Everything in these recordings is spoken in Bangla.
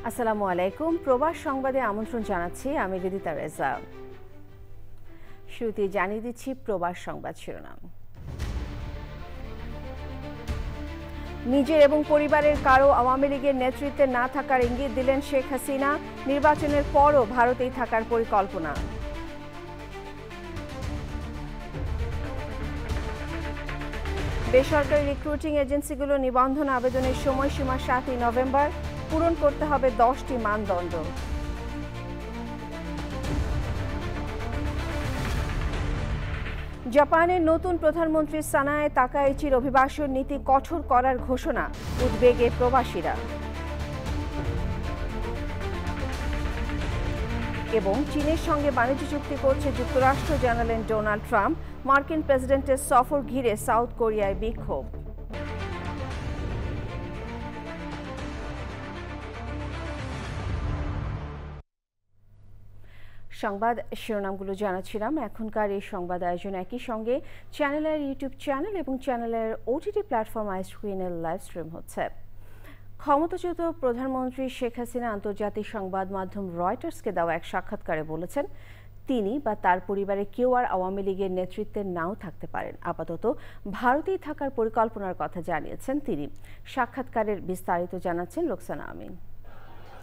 আসসালামু আলাইকুম। প্রবাস সংবাদে আমন্ত্রণ জানাচ্ছি আমি রিদিতা রেজা। শুরুতে জানিয়ে দিচ্ছি প্রবাস সংবাদ শিরোনাম। নিজের এবং পরিবারের কারো আওয়ামী লীগের নেতৃত্বে না থাকার ইঙ্গিত দিলেন শেখ হাসিনা। নির্বাচনের পরও ভারতেই থাকার পরিকল্পনা। বেসরকারি রিক্রুটিং এজেন্সিগুলো নিবন্ধন আবেদনের সময়সীমা 7ই নভেম্বর। পূরণ করতে হবে 10টি মানদণ্ড। জাপানের নতুন প্রধানমন্ত্রী সানায়ে তাকাইচির অভিবাসন নীতি কঠোর করার ঘোষণা, উদ্বেগে প্রবাসীরা। এবং চীনের সঙ্গে বাণিজ্য চুক্তি করছে যুক্তরাষ্ট্র জানালেন ডোনাল্ড ট্রাম্প। মার্কিন প্রেসিডেন্টের সফর ঘিরে সাউথ কোরিয়ায় বিক্ষোভ। সংবাদ শিরোনামগুলো জানাচ্ছিলাম। এখনকার এই সংবাদ আয়োজন একই সঙ্গে চ্যানেলের ইউটিউব চ্যানেল এবং চ্যানেলের ওটিটি প্ল্যাটফর্ম আইস্ক্রিনের লাইভ স্ট্রিম হচ্ছে। ক্ষমতাচ্যুত প্রধানমন্ত্রী শেখ হাসিনা আন্তর্জাতিক সংবাদ মাধ্যম রয়টার্সকে দেওয়া এক সাক্ষাৎকারে বলেছেন, তিনি বা তার পরিবারে কেউ আর আওয়ামী লীগের নেতৃত্বে নাও থাকতে পারেন। আপাতত ভারতেই থাকার পরিকল্পনার কথা জানিয়েছেন তিনি। সাক্ষাৎকারের বিস্তারিত জানাচ্ছেন রোকসানা আমিন।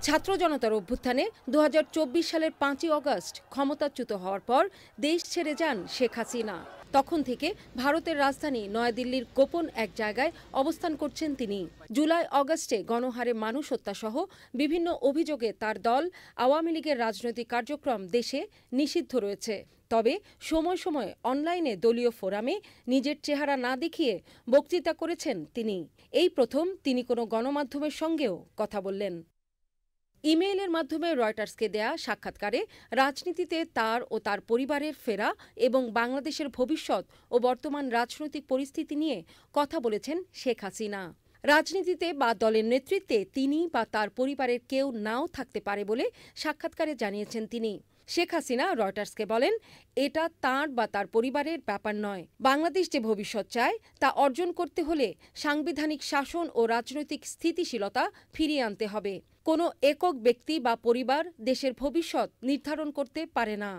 ছাত্র জনতার অভ্যুত্থানে 2024 সালের 5ই অগস্ট ক্ষমতাচ্যুত হওয়ার পর দেশ ছেড়ে যান শেখ হাসিনা। তখন থেকে ভারতের রাজধানী নয়াদিল্লির গোপন এক জায়গায় অবস্থান করছেন তিনি। জুলাই অগস্টে গণহারে মানুষ হত্যাসহ বিভিন্ন অভিযোগে তার দল আওয়ামী লীগের রাজনৈতিক কার্যক্রম দেশে নিষিদ্ধ রয়েছে। তবে সময় সময় অনলাইনে দলীয় ফোরামে নিজের চেহারা না দেখিয়ে বক্তৃতা করেছেন তিনি। এই প্রথম তিনি কোনো গণমাধ্যমের সঙ্গেও কথা বললেন। ইমেইলের মাধ্যমে রয়টার্সকে দেয়া সাক্ষাৎকারে রাজনীতিতে তার ও তার পরিবারের ফেরা এবং বাংলাদেশের ভবিষ্যৎ ও বর্তমান রাজনৈতিক পরিস্থিতি নিয়ে কথা বলেছেন শেখ হাসিনা। রাজনীতিতে বা দলের নেতৃত্বে তিনি বা তার পরিবারের কেউ নাও থাকতে পারে বলে সাক্ষাৎকারে জানিয়েছেন তিনি। শেখ হাসিনা রয়টার্সকে বলেন, এটা তাঁর বা তার পরিবারের ব্যাপার নয়। বাংলাদেশ যে ভবিষ্যৎ চায় তা অর্জন করতে হলে সাংবিধানিক শাসন ও রাজনৈতিক স্থিতিশীলতা ফিরিয়ে আনতে হবে। কোনো একক ব্যক্তি বা পরিবার দেশের ভবিষ্যৎ নির্ধারণ করতে পারে না।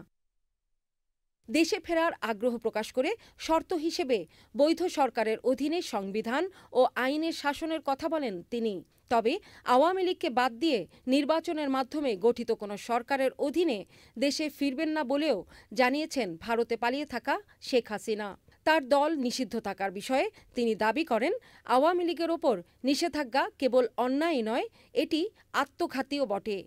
দেশে ফেরার আগ্রহ প্রকাশ করে শর্ত হিসেবে বৈধ সরকারের অধীনে সংবিধান ও আইনের শাসনের কথা বলেন তিনি। তবে আওয়ামী লীগকে বাদ দিয়ে নির্বাচনের মাধ্যমে গঠিত কোনো সরকারের অধীনে দেশে ফিরবেন না বলেও জানিয়েছেন ভারতে পালিয়ে থাকা শেখ হাসিনা। তার দল নিষিদ্ধ থাকার বিষয়ে তিনি দাবি করেন, আওয়ামী লীগের ওপর নিষেধাজ্ঞা কেবল অন্যায় নয়, এটি আত্মঘাতীও বটে।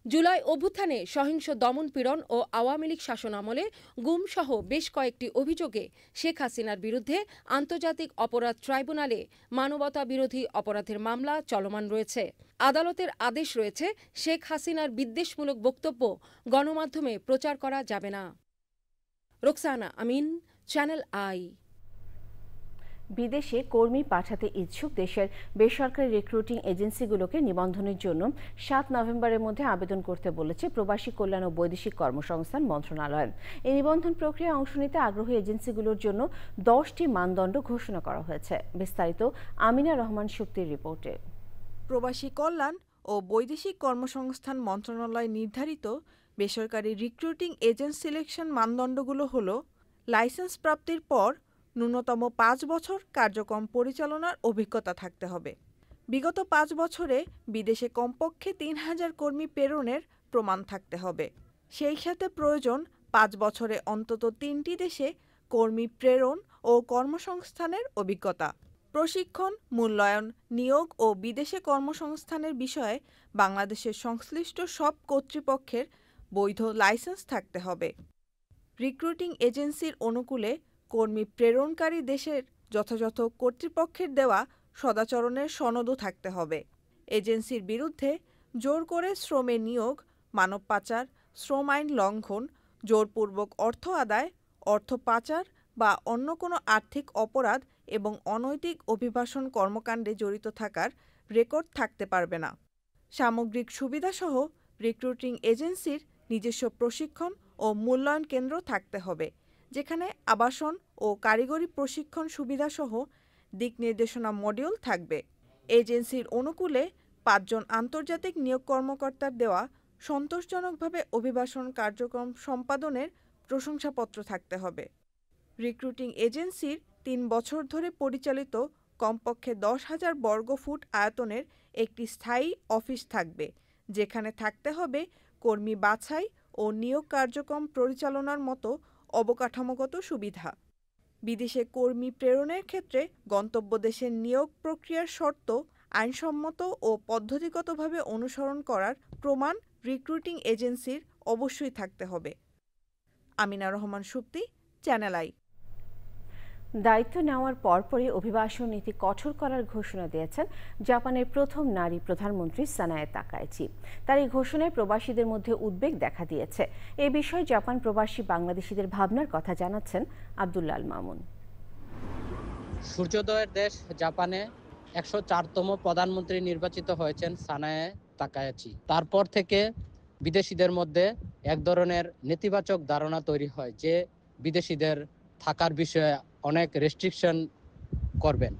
জুলাই অভ্যুত্থানে সহিংস দমনপীড়ন ও আওয়ামী লীগ শাসনামলে গুমসহ বেশ কয়েকটি অভিযোগে শেখ হাসিনার বিরুদ্ধে আন্তর্জাতিক অপরাধ ট্রাইব্যুনালে মানবতাবিরোধী অপরাধের মামলা চলমান রয়েছে। আদালতের আদেশ রয়েছে, শেখ হাসিনার বিদ্বেষমূলক বক্তব্য গণমাধ্যমে প্রচার করা যাবে না। রোকসানা আমিন, চ্যানেল আই। বিদেশে কর্মী পাঠাতে ইচ্ছুক দেশের বেসরকারি রিক্রুটিং এজেন্সিগুলোকে নিবন্ধনের জন্য 7 নভেম্বরের মধ্যে আবেদন করতে বলেছে প্রবাসী কল্যাণ ও বৈদেশিক কর্মসংস্থান মন্ত্রণালয়। এই নিবন্ধন প্রক্রিয়ায় অংশ নিতে আগ্রহী এজেন্সিগুলোর জন্য 10টি মানদণ্ড ঘোষণা করা হয়েছে। বিস্তারিত আমিনা রহমান শুক্তির রিপোর্টে। প্রবাসী কল্যাণ ও বৈদেশিক কর্মসংস্থান মন্ত্রণালয় নির্ধারিত বেসরকারি রিক্রুটিং এজেন্ট সিলেকশন মানদণ্ডগুলো হল, লাইসেন্স প্রাপ্তির পর ন্যূনতম 5 বছর কার্যক্রম পরিচালনার অভিজ্ঞতা থাকতে হবে। বিগত 5 বছরে বিদেশে কমপক্ষে 3000 কর্মী প্রেরণের প্রমাণ থাকতে হবে। সেই সাথে প্রয়োজন 5 বছরে অন্তত 3টি দেশে কর্মী প্রেরণ ও কর্মসংস্থানের অভিজ্ঞতা। প্রশিক্ষণ, মূল্যায়ন, নিয়োগ ও বিদেশে কর্মসংস্থানের বিষয়ে বাংলাদেশের সংশ্লিষ্ট সব কর্তৃপক্ষের বৈধ লাইসেন্স থাকতে হবে। রিক্রুটিং এজেন্সির অনুকূলে কর্মী প্রেরণকারী দেশের যথাযথ কর্তৃপক্ষের দেওয়া সদাচরণের সনদও থাকতে হবে। এজেন্সির বিরুদ্ধে জোর করে শ্রমে নিয়োগ, মানব পাচার, শ্রম আইন লঙ্ঘন, জোরপূর্বক অর্থ আদায়, অর্থ পাচার বা অন্য কোনো আর্থিক অপরাধ এবং অনৈতিক অভিবাসন কর্মকাণ্ডে জড়িত থাকার রেকর্ড থাকতে পারবে না। সামগ্রিক সুবিধাসহ রিক্রুটিং এজেন্সির নিজস্ব প্রশিক্ষণ ও মূল্যায়ন কেন্দ্র থাকতে হবে, যেখানে আবাসন ও কারিগরি প্রশিক্ষণ সুবিধাসহ দিক নির্দেশনা মডিউল থাকবে। এজেন্সির অনুকূলে 5 জন আন্তর্জাতিক নিয়োগ কর্মকর্তার দেওয়া সন্তোষজনকভাবে অভিবাসন কার্যক্রম সম্পাদনের প্রশংসাপত্র থাকতে হবে। রিক্রুটিং এজেন্সির 3 বছর ধরে পরিচালিত কমপক্ষে 10,000 বর্গফুট আয়তনের একটি স্থায়ী অফিস থাকবে, যেখানে থাকতে হবে কর্মী বাছাই ও নিয়োগ কার্যক্রম পরিচালনার মতো অবকাঠামোগত সুবিধা। বিদেশে কর্মী প্রেরণের ক্ষেত্রে গন্তব্য দেশের নিয়োগ প্রক্রিয়ার শর্ত আইনসম্মত ও পদ্ধতিগতভাবে অনুসরণ করার প্রমাণ রিক্রুটিং এজেন্সির অবশ্যই থাকতে হবে। Amina Rahman Supti, channel I. দায়িত্ব নেওয়ার পরপরই অভিবাসন নীতি কঠোর করার ঘোষণা দিয়েছেন জাপানের প্রথম নারী প্রধানমন্ত্রী সানায়ে তাকাইচি। তার এই ঘোষণায় প্রবাসীদের মধ্যে উদ্বেগ দেখা দিয়েছে। এ বিষয়ে জাপান প্রবাসী বাংলাদেশিদের ভাবনার কথা জানাচ্ছেন আব্দুল্লাহ আল মামুন। সূর্যোদয়ের দেশ জাপানে 104তম প্রধানমন্ত্রী নির্বাচিত হয়েছেন সানায়ে তাকাইচি। তারপর থেকে বিদেশিদের মধ্যে এক ধরনের নেতিবাচক ধারণা তৈরি হয় যে বিদেশিদের থাকার বিষয়ে অনেক রেস্ট্রিকশন করবেন।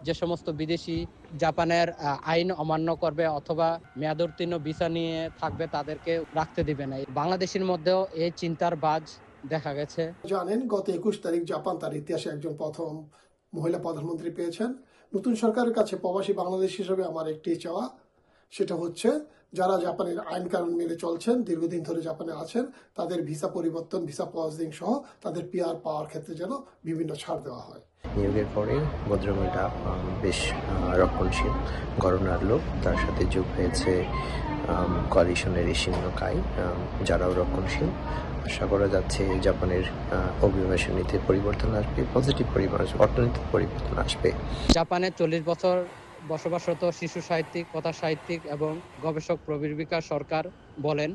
যে সমস্ত বিদেশি জাপানের আইন অমান্য করবে অথবা মেয়াদোত্তীর্ণ ভিসা নিয়ে থাকবে তাদেরকে রাখতে দিবে না। বাংলাদেশের মধ্যেও এই চিন্তার বাজ দেখা গেছে। জানেন, গত 21 তারিখ জাপান তার ইতিহাসে একজন প্রথম মহিলা প্রধানমন্ত্রী পেয়েছেন। নতুন সরকারের কাছে প্রবাসী বাংলাদেশ হিসেবে আমার একটি চাওয়া, সেটা হচ্ছে যারা জাপানের আইন কানুন মেনে চলছেন, দীর্ঘদিন ধরে জাপানে আছেন, তাদের ভিসা পরিবর্তন, ভিসা প্রসেসিং সহ তাদের পিআর পাওয়ার ক্ষেত্রে যেন বিভিন্ন ছাড় দেওয়া হয়। নিয়োগের পরে ভদ্রমহিলা বেশ রক্ষণশীল ঘরানার লোক, তার সাথে যোগ হয়েছে কোয়ালিশনের ইশিনোকাই, যারাও রক্ষণশীল। আশা করা যাচ্ছে জাপানের অভিবাসন নীতির পরিবর্তন আসবে, পজিটিভ পরিবর্তন, অর্থনৈতিক পরিবর্তন আসবে। জাপানে 40 বছর বসবাসরত শিশু সাহিত্যিক, কথা সাহিত্যিক এবং গবেষক প্রবীর বিকাশ সরকার বলেন,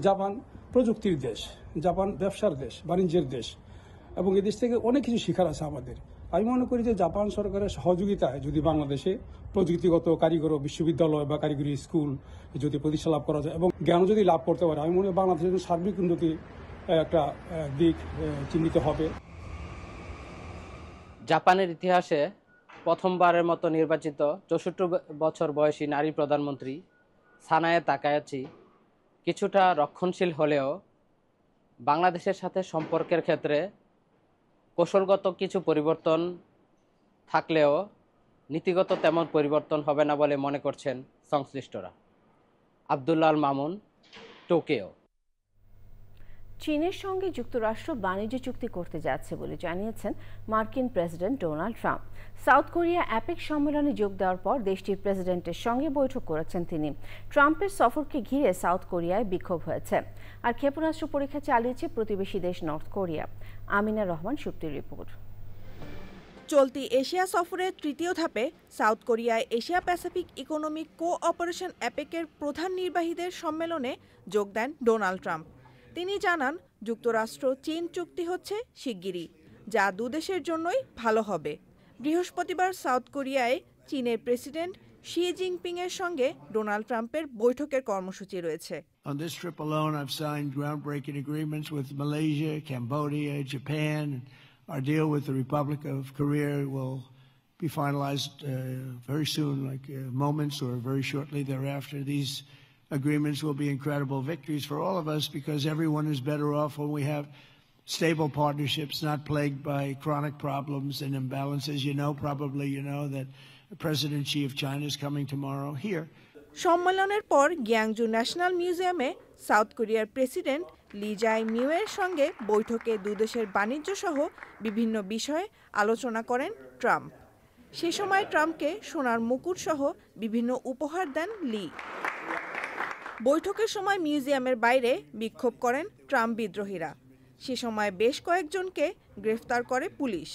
জাপান প্রযুক্তির দেশ, জাপান ব্যবসার দেশ, বাণিজ্যের দেশ, এবং এদেশ থেকে অনেক কিছু শেখার আছে আমাদের। আমি মনে করি যে জাপান সরকারের সহযোগিতায় যদি বাংলাদেশে প্রযুক্তিগত কারিগর বিশ্ববিদ্যালয় বা কারিগরি স্কুল যদি প্রতিষ্ঠা লাভ করা যায় এবং জ্ঞান যদি লাভ করতে পারে, আমি মনে করি বাংলাদেশের সার্বিক উন্নতি একটা দিক চিহ্নিত হবে। জাপানের ইতিহাসে প্রথমবারের মতো নির্বাচিত 64 বছর বয়সী নারী প্রধানমন্ত্রী সানায়ে তাকাইচি কিছুটা রক্ষণশীল হলেও বাংলাদেশের সাথে সম্পর্কের ক্ষেত্রে কৌশলগত কিছু পরিবর্তন থাকলেও নীতিগত তেমন পরিবর্তন হবে না বলে মনে করছেন সংশ্লিষ্টরা। আব্দুল্লাহ আল মামুন, টোকিও। চীনের সঙ্গে যুক্তরাষ্ট্র বাণিজ্য চুক্তি করতে যাচ্ছে বলে জানিয়েছেন মার্কিন president Donald Trump. South Korea APEC সম্মেলনে যোগ দেওয়ার পর দেশটির প্রেসিডেন্টের সঙ্গে বৈঠক করেছেন তিনি। ট্রাম্পের সফরকে ঘিরে সাউথ কোরিয়ায় বিক্ষোভ হয়েছে, আর ক্ষেপণাস্ত্র পরীক্ষা চালিয়েছে প্রতিবেশী দেশ নর্থ কোরিয়া। আমিনা রহমান সুপ্তির রিপোর্ট। চলতি এশিয়া সফরের তৃতীয় ধাপে সাউথ কোরিয়ায় এশিয়া প্যাসিফিক ইকোনমিক কোঅপারেশন অ্যাপেকের প্রধান নির্বাহীদের সম্মেলনে যোগ দেন ডোনাল্ড ট্রাম্প। তিনি জানান, যুক্তরাষ্ট্র চীন চুক্তি হচ্ছে শিগগিরই, যা দুদেশের জন্যই ভালো হবে। বৃহস্পতিবার সাউথ কোরিয়ায় চীনের প্রেসিডেন্ট শি জিনপিং এর সঙ্গে ডোনাল্ড ট্রাম্পের বৈঠকের কর্মসূচি রয়েছে। On this trip alone, I've signed groundbreaking agreements with Malaysia, Cambodia, Japan. Our deal with the Republic of Korea will be finalized very soon, like moments or very shortly thereafter. These agreements will be incredible victories for all of us because everyone is better off when we have stable partnerships, not plagued by chronic problems and imbalances. Probably you know that President Xi of China is coming tomorrow here. সম্মেলনের পর গ্যাংজু ন্যাশনাল মিউজিয়ামে সাউথ কোরিয়ার প্রেসিডেন্ট লি জাই মিউয়ের সঙ্গে বৈঠকে দুদেশের বাণিজ্য সহ বিভিন্ন বিষয়ে আলোচনা করেন ট্রাম্প। সে সময় ট্রাম্পকে সোনার মুকুট সহ বিভিন্ন উপহার দেন লি। বৈঠকের সময় মিউজিয়ামের বাইরে বিক্ষোভ করেন ট্রাম্প বিদ্রোহীরা। সে সময় বেশ কয়েকজনকে গ্রেফতার করে পুলিশ।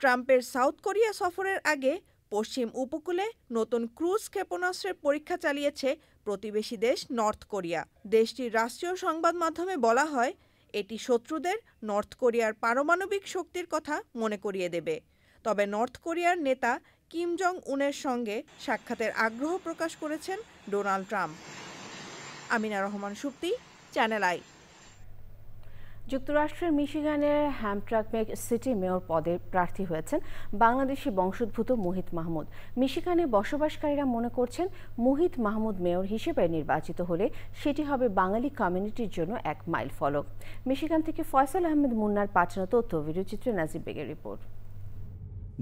ট্রাম্পের সাউথ কোরিয়া সফরের আগে পশ্চিম উপকূলে নতুন ক্রুজ ক্ষেপণাস্ত্রের পরীক্ষা চালিয়েছে প্রতিবেশী দেশ নর্থ কোরিয়া। দেশটির রাষ্ট্রীয় সংবাদ মাধ্যমে বলা হয়, এটি শত্রুদের নর্থ কোরিয়ার পারমাণবিক শক্তির কথা মনে করিয়ে দেবে। তবে নর্থ কোরিয়ার নেতা কিম জং উনের সঙ্গে সাক্ষাতের আগ্রহ প্রকাশ করেছেন Donald Trump. Amina Rahman Supti, channel I. যুক্তরাষ্ট্রের মিশিগানের হ্যামট্রাকমেক সিটি মেয়র পদে প্রার্থী হয়েছেন বাংলাদেশি বংশোদ্ভূত মুহিত মাহমুদ। মিশিগানে বসবাসকারীরা মনে করছেন মুহিত মাহমুদ মেয়র হিসেবে নির্বাচিত হলে সেটি হবে বাঙালি কমিউনিটির জন্য এক মাইল ফলক। মিশিগান থেকে ফয়সাল আহমেদ মুন্নার পাঠানো তথ্য, ভিডিওচিত্রে নাজিব বেগের রিপোর্ট।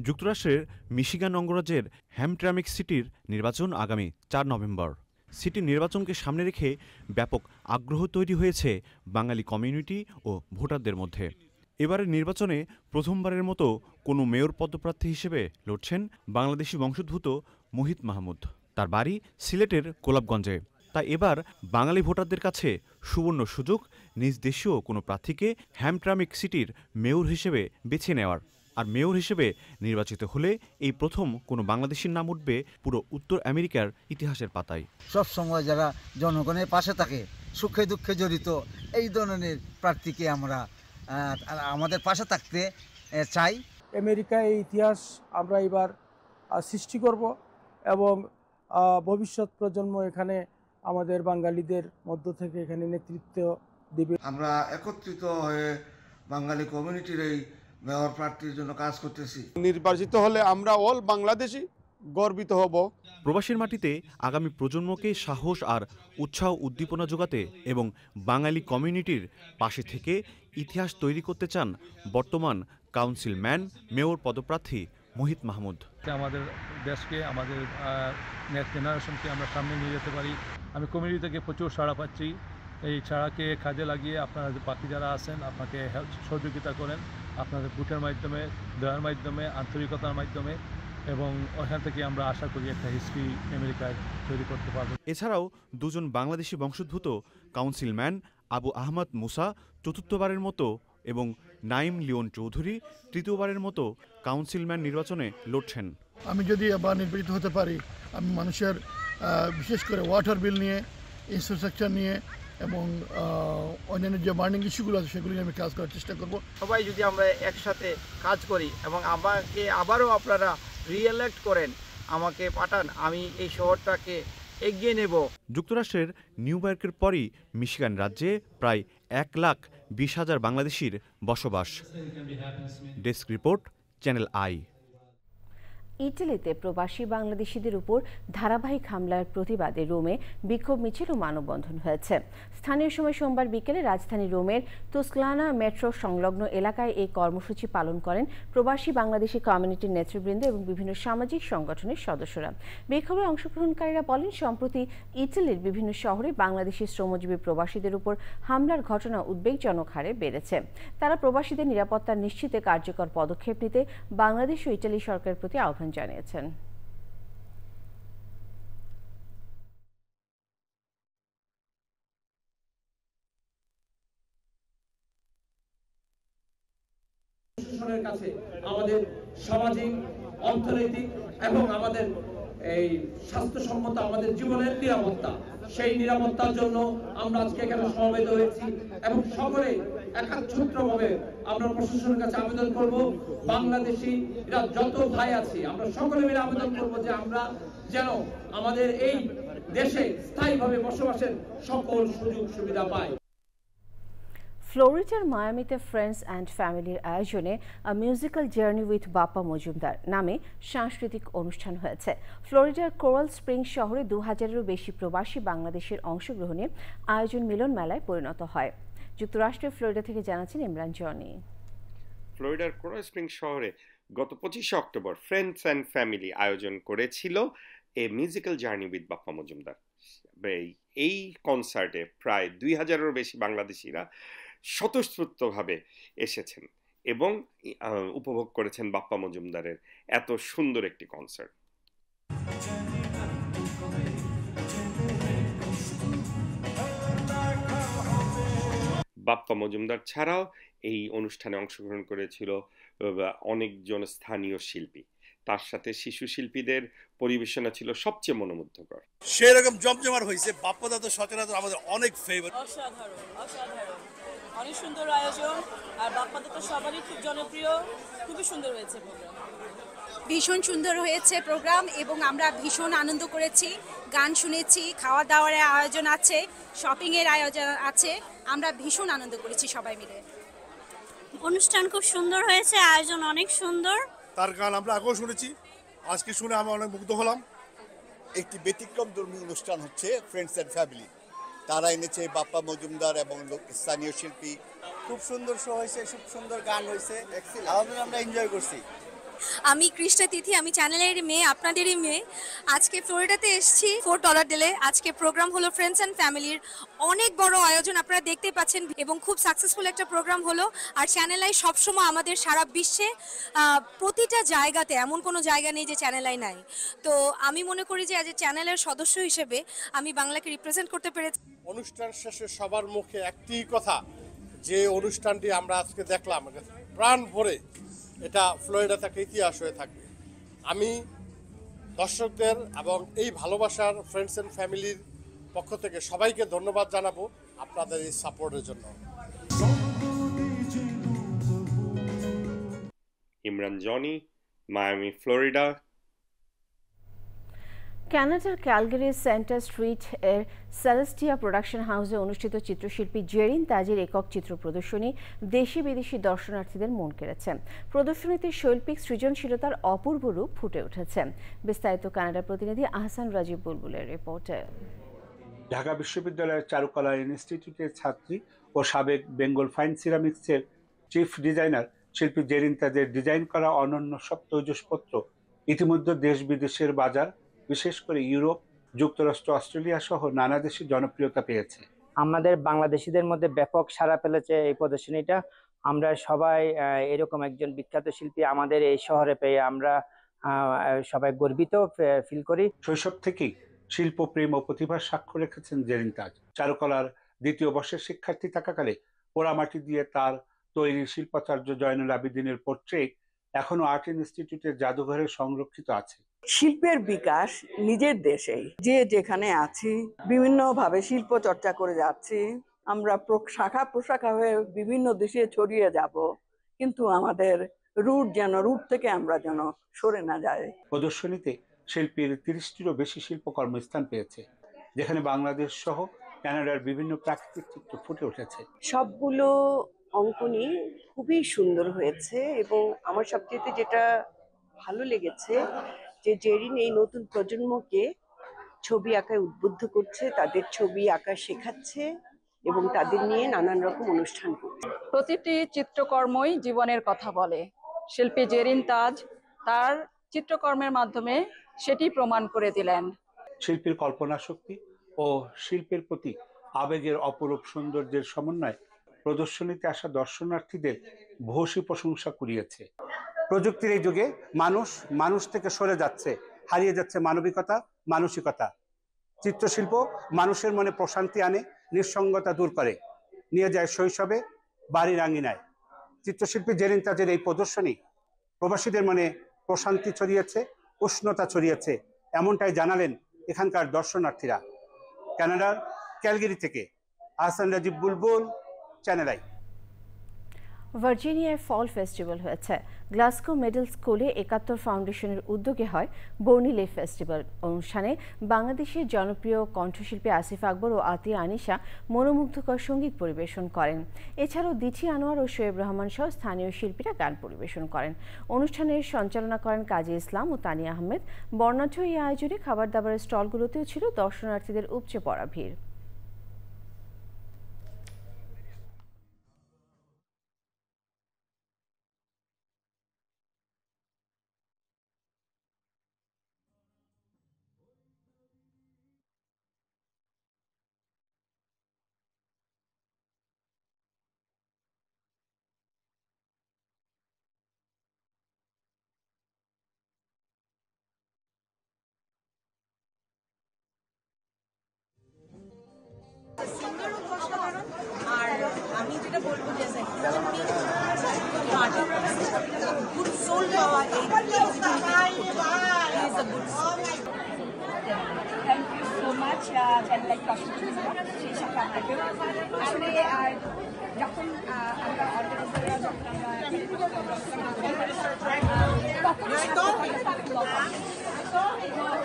যুক্তরাষ্ট্রের মিশিগান অঙ্গরাজ্যের হ্যামট্রাকমেক সিটির নির্বাচন আগামী 4 নভেম্বর। সিটির নির্বাচনকে সামনে রেখে ব্যাপক আগ্রহ তৈরি হয়েছে বাঙালি কমিউনিটি ও ভোটারদের মধ্যে। এবারের নির্বাচনে প্রথমবারের মতো কোনো মেয়র পদপ্রার্থী হিসেবে লড়ছেন বাংলাদেশি বংশোদ্ভূত মুহিত মাহমুদ। তার বাড়ি সিলেটের গোলাপগঞ্জে। তাই এবার বাঙালি ভোটারদের কাছে সুবর্ণ সুযোগ নিজ দেশীয় কোনো প্রার্থীকে হ্যামট্রাকমেক সিটির মেয়র হিসেবে বেছে নেওয়ার। আর মেয়র হিসেবে নির্বাচিত হলে এই প্রথম কোনো বাংলাদেশির নাম উঠবে পুরো উত্তর আমেরিকার ইতিহাসের পাতায়। সবসময় যারা জনগণের পাশে থাকে, সুখে দুঃখে জড়িত, এই ধরনের প্রার্থীকে আমরা আমাদের পাশে থাকতে চাই। আমেরিকা এই ইতিহাস আমরা এবার সৃষ্টি করব এবং ভবিষ্যৎ প্রজন্ম এখানে আমাদের বাঙালিদের মধ্য থেকে এখানে নেতৃত্ব দেবে। আমরা একত্রিত হয়ে বাঙালি কমিউনিটির এই মেয়র প্রার্থীর জন্য কাজ করতেছি। নির্বাচিত হলে আমরা অল বাংলাদেশি গর্বিত হব। প্রবাসীর মাটিতে আগামী প্রজন্মকে সাহস আর উৎসাহ উদ্দীপনা যোগাতে এবং বাঙালি কমিউনিটির পাশে থেকে ইতিহাস তৈরি করতে চান বর্তমান কাউন্সিলম্যান মেয়র পদপ্রার্থী মুহিত মাহমুদ। আমাদের দেশকে, আমাদের নেক্সট জেনারেশনকে আমরা সামনে নিয়ে যেতে পারি। আমি কমিউনিটি থেকে প্রচুর সাড়া পাচ্ছি। এই সাড়াকে কাজে লাগিয়ে আপনারা বাকি যারা আছেন আপনাকে হেল্প সহযোগিতা করেন আপনাদের ভোটের মাধ্যমে, দয়ার মাধ্যমে, আন্তরিকতার মাধ্যমে, এবং ওখান থেকে আমরা আশা করি একটা হিস্ট্রি আমেরিকায় তৈরি করতে পারব। এছাড়াও দুজন বাংলাদেশি বংশোদ্ভূত কাউন্সিলম্যান আবু আহমদ মুসা চতুর্থবারের মতো এবং নাইম লিওন চৌধুরী তৃতীয়বারের মতো কাউন্সিলম্যান নির্বাচনে লড়ছেন। আমি যদি আবার নির্বাচিত হতে পারি, আমি মানুষের বিশেষ করে ওয়াটার বিল নিয়ে, ইনফ্রাস্ট্রাকচার নিয়ে এবং অন্যান্য যে বার্নিং ইস্যুগুলো আছে সেগুলি নিয়ে আমি কাজ করার চেষ্টা করব। সবাই যদি আমরা একসাথে কাজ করি এবং আমাকে আবারও আপনারা রিএলেক্ট করেন, আমাকে পাঠান, আমি এই শহরটাকে এগিয়ে নেব। যুক্তরাষ্ট্রের নিউ ইয়র্কের পরই মিশিগান রাজ্যে প্রায় 1,20,000 বাংলাদেশির বসবাস। Desk report, channel I. ইটালিতে প্রবাসী বাংলাদেশিদের উপর ধারাবাহিক হামলার প্রতিবাদে রোমে বিক্ষোভ মিছিল ও মানববন্ধন হয়েছে। স্থানীয় সময় সোমবার বিকেলে রাজধানী রোমের তুস্ক্লানা মেট্রো সংলগ্ন এলাকায় এই কর্মসূচি পালন করেন প্রবাসী বাংলাদেশি কমিউনিটির নেতৃবৃন্দ এবং বিভিন্ন সামাজিক সংগঠনের সদস্যরা। বিক্ষোভে অংশগ্রহণকারীরা বলেন, সম্প্রতি ইটালির বিভিন্ন শহরে বাংলাদেশি শ্রমজীবী প্রবাসীদের উপর হামলার ঘটনা উদ্বেগজনক হারে বেড়েছে। তারা প্রবাসীদের নিরাপত্তা নিশ্চিতে কার্যকর পদক্ষেপ নিতে বাংলাদেশ ও ইটালি সরকারের প্রতি আহ্বান জানিয়েছেন। প্রশাসনের কাছে আমাদের সামাজিক, অর্থনৈতিক এবং আমাদের এই স্বাস্থ্যসম্মত আমাদের জীবনের নিরাপত্তা, সেই নিরাপত্তার জন্য আমরা আজকে এখানে সমবেত হয়েছি এবং সকলে একাত্মভাবে আমরা প্রশাসনের কাছে আবেদন করব, বাংলাদেশি এরা যত ভাই আছি আমরা সকলে মিলে আবেদন করব যে আমরা যেন আমাদের এই দেশে স্থায়ীভাবে বসবাসের সকল সুযোগ সুবিধা পাই। ফ্লোরিডার মায়ামিতে ফ্রেন্ডস অ্যান্ড ফ্যামিলির আয়োজনে a musical journey with Bappa Majumdar নামে সাংস্কৃতিক অনুষ্ঠান হয়েছে। ফ্লোরিডার কোরাল স্প্রিংস শহরে 2000-এরও বেশি প্রবাসী বাংলাদেশের অংশগ্রহণে আয়োজন মিলন মেলায় পরিণত হয়। যুক্তরাষ্ট্রের ফ্লোরিডা থেকে জানাচ্ছেন ইমরান জনি। ফ্লোরিডার কোরাল স্প্রিংস শহরে গত 25 অক্টোবর ফ্রেন্ডস অ্যান্ড ফ্যামিলি আয়োজন করেছিল a musical journey with Bappa Majumdar. এই কনসার্টে প্রায় 2000-এরও বেশি বাংলাদেশিরা স্বতঃস্ফূর্তভাবে এসেছেন এবং উপভোগ করেছেন বাপ্পা মজুমদারের এত সুন্দর একটি কনসার্ট। বাপ্পা মজুমদার ছাড়াও এই অনুষ্ঠানে অংশগ্রহণ করেছিল অনেকজন স্থানীয় শিল্পী। তার সাথে শিশু শিল্পীদের পরিবেশনা ছিল সবচেয়ে মনোমুগ্ধকর। সেরকম জমজমাট হয়েছে। বাপ্পাদা তো সচরাচর আমাদের অনেক ফেভারিট। অসাধারণ অসাধারণ, অনেক সুন্দর আয়োজন, আর বাপ্পাদা তো সবারই খুব জনপ্রিয়, খুবই সুন্দর হয়েছে প্রোগ্রাম। ভীষণ সুন্দর হয়েছে প্রোগ্রাম এবং আমরা ভীষণ আনন্দ করেছি, গান শুনেছি, খাওয়া দাওয়ার আয়োজন আছে, শপিংয়ের আয়োজন আছে, আমরা ভীষণ আনন্দ করেছি সবাই মিলে। অনুষ্ঠান খুব সুন্দর হয়েছে, আয়োজন অনেক সুন্দর। তার গান আমরা আগেও শুনেছি, আজকে শুনে আমি অনেক মুগ্ধ হলাম। একটি ব্যতিক্রম ধর্মী অনুষ্ঠান হচ্ছে ফ্রেন্ডস অ্যান্ড ফ্যামিলি। তারা এনেছে বাপ্পা মজুমদার এবং স্থানীয় শিল্পী। খুব সুন্দর শো হয়েছে, খুব সুন্দর গান হয়েছে, আমরা এনজয় করছি। আমি কৃষ্ণা তিথি, আমি চ্যানেলের মেয়ে, আপনাদেরই মেয়ে। আজকে ফ্লোরিডাতে এসেছি $4 দিলে। আজকে প্রোগ্রাম হলো ফ্রেন্ডস অ্যান্ড ফ্যামিলির, অনেক বড় আয়োজন আপনারা দেখতে পাচ্ছেন এবং খুব সাকসেসফুল একটা প্রোগ্রাম হলো। আর চ্যানেল আই সবসময় আমাদের সারা বিশ্বে প্রতিটা জায়গাতে, এমন কোনো জায়গা নেই যে চ্যানেল আই নাই। তো আমি মনে করি যে আজ চ্যানেলের সদস্য হিসেবে আমি বাংলাকে রিপ্রেজেন্ট করতে পেরেছি। অনুষ্ঠান শেষে সবার মুখে একটি কথা, যে অনুষ্ঠানটি আমরা আজকে দেখলাম প্রাণ ভরে, এটা ফ্লোরিডা থেকে ইতিহাস হয়ে থাকবে। আমি দর্শকদের এবং এই ভালোবাসার ফ্রেন্ডস অ্যান্ড ফ্যামিলির পক্ষ থেকে সবাইকে ধন্যবাদ জানাবো আপনাদের এই সাপোর্টের জন্য। Imran Johnny, Miami, Florida. কানাডার ক্যালগারির সেন্টার স্ট্রিট এর সেলেস্টিয়া প্রোডাকশন হাউসে অনুষ্ঠিত চিত্রশিল্পী জেরিন তাজের একক চিত্র প্রদর্শনী দেশি বিদেশি দর্শনার্থীদের মন কেড়েছে। প্রদর্শনীতে শৈল্পিক সৃজনশীলতার অপূর্ব রূপ ফুটে উঠেছে। বিস্তারিত কানাডার প্রতিনিধি আহসান রাজীব বুলবুলের রিপোর্টে। ঢাকা বিশ্ববিদ্যালয়ের চারুকলা ইনস্টিটিউটের ছাত্রী ও সাবেক বেঙ্গল ফাইন সিরামিক্সের চিফ ডিজাইনার শিল্পী জেরিন তাজের ডিজাইন করা অনন্য সব তৈজসপত্র ইতিমধ্যে দেশ বিদেশের বাজার, বিশেষ করে ইউরোপ, যুক্তরাষ্ট্র, অস্ট্রেলিয়া সহ নানা দেশে জনপ্রিয়তা পেয়েছে। আমাদের বাংলাদেশিদের মধ্যে ব্যাপক সাড়া ফেলেছে এই প্রদর্শনীটা। আমরা সবাই এরকম একজন বিখ্যাত শিল্পী আমাদের এই শহরে পেয়ে আমরা সবাই গর্বিত ফিল করি। শৈশব থেকেই শিল্পপ্রেম ও প্রতিভার সাক্ষ্য রেখেছেন জেরিন তাজ। চারুকলার দ্বিতীয় বর্ষের শিক্ষার্থী থাকাকালে পোড়ামাটি দিয়ে তার তৈরি শিল্পাচার্য জয়নুল আবেদিনের পোর্ট্রেট এখনো আর্ট ইনস্টিটিউটের জাদুঘরে সংরক্ষিত আছে। শিল্পের বিকাশ নিজের দেশেই, যে যেখানে আছি বিভিন্নভাবে শিল্প চর্চা করে যাচ্ছি। আমরা শাখা প্রশাখা হয়ে বিভিন্ন দেশে ছড়িয়ে যাব, কিন্তু আমাদের রুট থেকে আমরা যেন সরে না যায়। প্রদর্শনীতে শিল্পীর 30টিরও বেশি শিল্পকর্ম স্থান পেয়েছে, যেখানে বাংলাদেশ সহ কানাডার বিভিন্ন প্রাকৃতিক চিত্র ফুটে উঠেছে। সবগুলো অঙ্কনই খুবই সুন্দর হয়েছে এবং আমার সবচেয়ে যেটা ভালো লেগেছে যে জেরিন এই নতুন প্রজন্মকে ছবি আঁকায় উদ্বুদ্ধ করছে, তাদের ছবি আঁকা শেখাচ্ছে এবং তাদের নিয়ে নানান রকম অনুষ্ঠান করছে। প্রতিটি চিত্রকর্মই জীবনের কথা বলে। শিল্পী জেরিন তাজ তার চিত্রকর্মের মাধ্যমে সেটি প্রমাণ করে দিলেন। শিল্পীর কল্পনা শক্তি ও শিল্পের প্রতি আবেগের অপরূপ সৌন্দর্যের সমন্বয় প্রদর্শনীতে আসা দর্শনার্থীদের ভূয়সী প্রশংসা কুড়িয়েছে। প্রযুক্তির এই যুগে মানুষ থেকে সরে যাচ্ছে, হারিয়ে যাচ্ছে মানবিকতা, মানসিকতা। চিত্রশিল্প মানুষের মনে প্রশান্তি আনে, নিঃসঙ্গতা দূর করে, নিয়ে যায় শৈশবে, বাড়ির আঙিনায়। চিত্রশিল্পী জেরিন তাজের এই প্রদর্শনী প্রবাসীদের মনে প্রশান্তি ছড়িয়েছে, উষ্ণতা ছড়িয়েছে, এমনটাই জানালেন এখানকার দর্শনার্থীরা। কানাডার ক্যালগারি থেকে আহসান রাজীব বুলবুল, চ্যানেল আই। ভার্জিনিয়ায় ফল ফেস্টিভ্যাল হয়েছে। গ্লাসগো মিডল স্কুলে 71 ফাউন্ডেশনের উদ্যোগে হয় বর্নিলে ফেস্টিভ্যাল। অনুষ্ঠানে বাংলাদেশের জনপ্রিয় কণ্ঠশিল্পী আসিফ আকবর ও আতিয়া আনিশা মনোমুগ্ধকর সঙ্গীত পরিবেশন করেন। এছাড়াও দিঠি আনোয়ার ও শোয়েব রহমান সহ স্থানীয় শিল্পীরা গান পরিবেশন করেন। অনুষ্ঠানের সঞ্চালনা করেন কাজী ইসলাম ও তানিয়া আহমেদ। বর্ণাঢ্য এই আয়োজনে খাবার দাবারের স্টলগুলোতেও ছিল দর্শনার্থীদের উপচে পড়া ভিড়। আর আমি যেটা বলবো যে গুড সোল পাওয়া thank you so much channel সেই সাথে আপনাকে আসলে যখন আমরা অর্গানাইজাররা যখন আমরা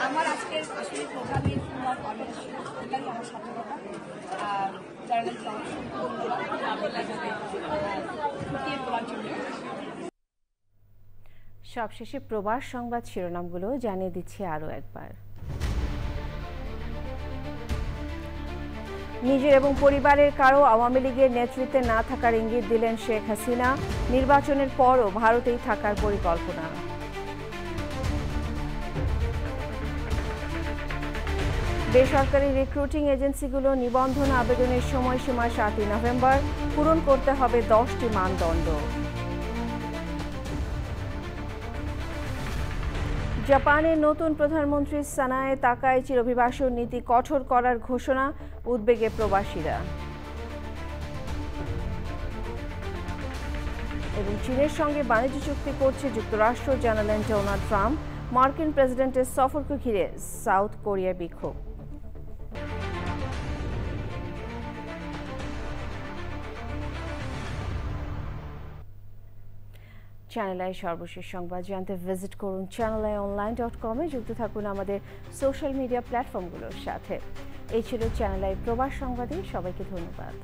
আমার আজকের আসলে প্রোগ্রামের এটাই আমার সার্থকতা। যারা নাকি অংশগ্রহণ ফুটিয়ে তোলার জন্য। সবশেষে প্রবাস সংবাদ শিরোনামগুলো জানিয়ে দিচ্ছি আরও একবার। নিজের এবং পরিবারের কারো আওয়ামী লীগের নেতৃত্বে না থাকার ইঙ্গিত দিলেন শেখ হাসিনা, নির্বাচনের পরও ভারতেই থাকার পরিকল্পনা। বেসরকারি রিক্রুটিং এজেন্সিগুলো নিবন্ধন আবেদনের সময়সীমা 7 নভেম্বর, পূরণ করতে হবে 10টি মানদণ্ড। জাপানের নতুন প্রধানমন্ত্রী সানায়ে তাকাইচির অভিবাসন নীতি কঠোর করার ঘোষণা, উদ্বেগে প্রবাসীরা। এবং চীনের সঙ্গে বাণিজ্য চুক্তি করছে যুক্তরাষ্ট্র, জানালেন ডোনাল্ড ট্রাম্প। মার্কিন প্রেসিডেন্টের সফরকে ঘিরে সাউথ কোরিয়ার বিক্ষোভ। চ্যানেল আই সর্বশেষ সংবাদ জানতে ভিজিট করুন channelionline.com এ। যুক্ত থাকুন আমাদের সোশ্যাল মিডিয়া প্ল্যাটফর্মগুলোর সাথে। এই ছিল চ্যানেল আই প্রবাস সংবাদে। সবাইকে ধন্যবাদ।